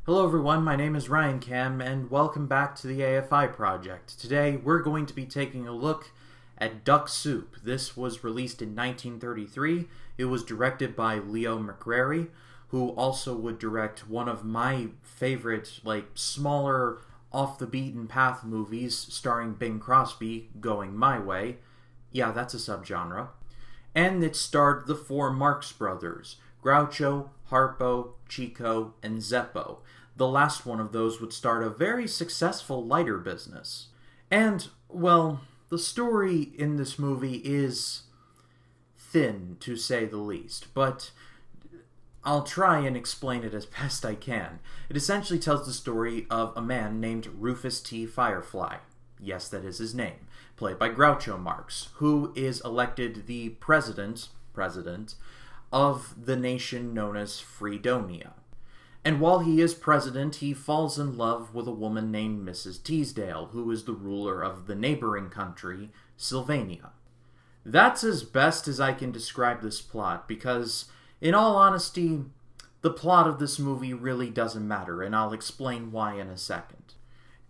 Hello everyone, my name is Ryan Cam, and welcome back to the AFI project. Today we're going to be taking a look at Duck Soup. This was released in 1933. It was directed by Leo McGrary, who also would direct one of my favorite, smaller, off-the-beaten-path movies starring Bing Crosby, Going My Way. Yeah, that's a subgenre. And it starred the four Marx Brothers, Groucho, Harpo, Chico, and Zeppo. The last one of those would start a very successful lighter business. And, well, the story in this movie is thin, to say the least, but I'll try and explain it as best I can. It essentially tells the story of a man named Rufus T. Firefly. Yes, that is his name. Played by Groucho Marx, who is elected the president of the nation known as Freedonia. And while he is president, he falls in love with a woman named Mrs. Teasdale, who is the ruler of the neighboring country, Sylvania. That's as best as I can describe this plot, because, in all honesty, the plot of this movie really doesn't matter, and I'll explain why in a second.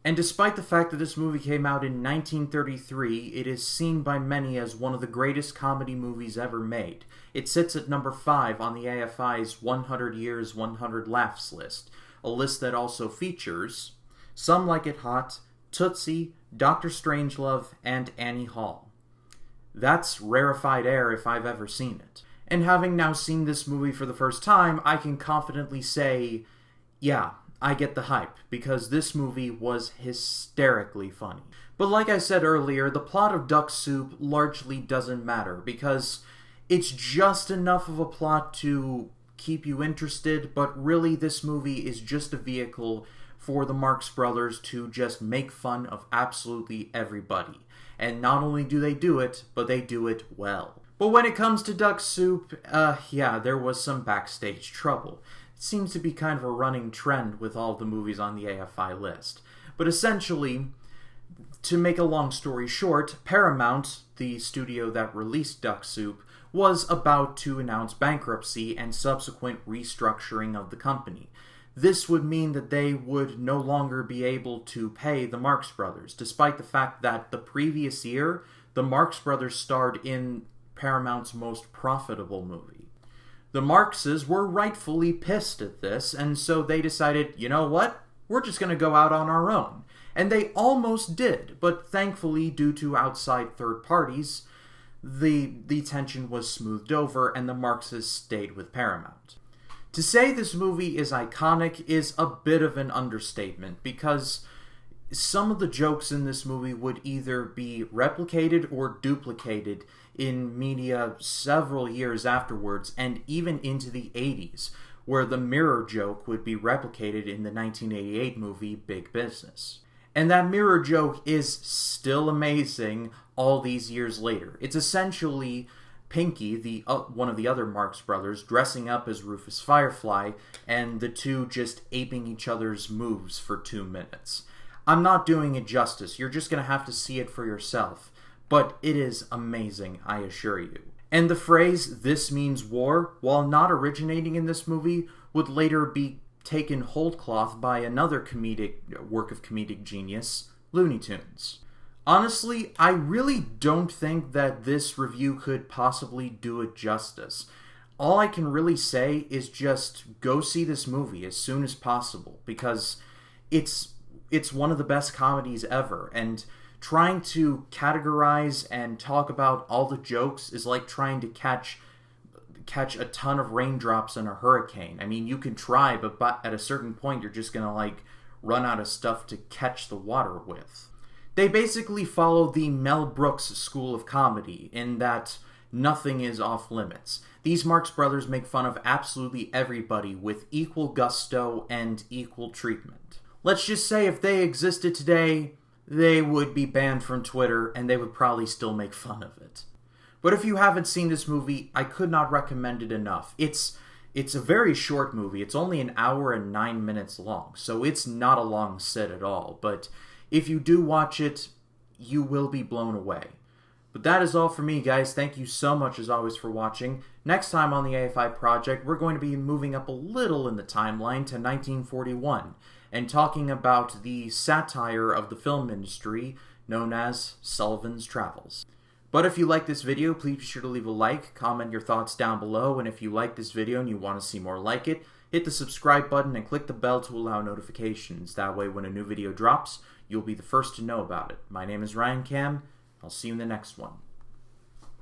And despite the fact that this movie came out in 1933, it is seen by many as one of the greatest comedy movies ever made. It sits at number 5 on the AFI's 100 Years, 100 Laughs list, a list that also features Some Like It Hot, Tootsie, Dr. Strangelove, and Annie Hall. That's rarefied air if I've ever seen it. And having now seen this movie for the first time, I can confidently say, yeah, I get the hype, because this movie was hysterically funny. But like I said earlier, the plot of Duck Soup largely doesn't matter, because it's just enough of a plot to keep you interested, but really this movie is just a vehicle for the Marx Brothers to just make fun of absolutely everybody. And not only do they do it, but they do it well. But when it comes to Duck Soup, there was some backstage trouble. It seems to be kind of a running trend with all the movies on the AFI list. But essentially, to make a long story short, Paramount, the studio that released Duck Soup, was about to announce bankruptcy and subsequent restructuring of the company. This would mean that they would no longer be able to pay the Marx Brothers, despite the fact that the previous year, the Marx Brothers starred in Paramount's most profitable movie. The Marxes were rightfully pissed at this, and so they decided, you know what? We're just going to go out on our own. And they almost did, but thankfully, due to outside third parties, the tension was smoothed over and the Marxes stayed with Paramount. To say this movie is iconic is a bit of an understatement, because some of the jokes in this movie would either be replicated or duplicated in media several years afterwards, and even into the 80s, where the mirror joke would be replicated in the 1988 movie Big Business. And that mirror joke is still amazing all these years later. It's essentially Pinky, one of the other Marx Brothers, dressing up as Rufus Firefly, and the two just aping each other's moves for 2 minutes. I'm not doing it justice. You're just going to have to see it for yourself. But it is amazing, I assure you. And the phrase, "this means war," while not originating in this movie, would later be taken whole cloth by another work of comedic genius, Looney Tunes. Honestly, I really don't think that this review could possibly do it justice. All I can really say is just go see this movie as soon as possible, because it's one of the best comedies ever, and trying to categorize and talk about all the jokes is like trying to catch a ton of raindrops in a hurricane. I mean, you can try, but at a certain point you're just gonna run out of stuff to catch the water with. They basically follow the Mel Brooks school of comedy in that nothing is off limits. These Marx Brothers make fun of absolutely everybody with equal gusto and equal treatment. Let's just say if they existed today, they would be banned from Twitter, and they would probably still make fun of it. But if you haven't seen this movie, I could not recommend it enough. It's a very short movie. It's only an hour and 9 minutes long, so it's not a long sit at all. But if you do watch it, you will be blown away. But that is all for me, guys. Thank you so much, as always, for watching. Next time on the AFI project, we're going to be moving up a little in the timeline to 1941 and talking about the satire of the film industry known as Sullivan's Travels. But if you like this video, please be sure to leave a like, comment your thoughts down below, and if you like this video and you want to see more like it, hit the subscribe button and click the bell to allow notifications. That way when a new video drops, you'll be the first to know about it. My name is Ryan Cam. I'll see you in the next one.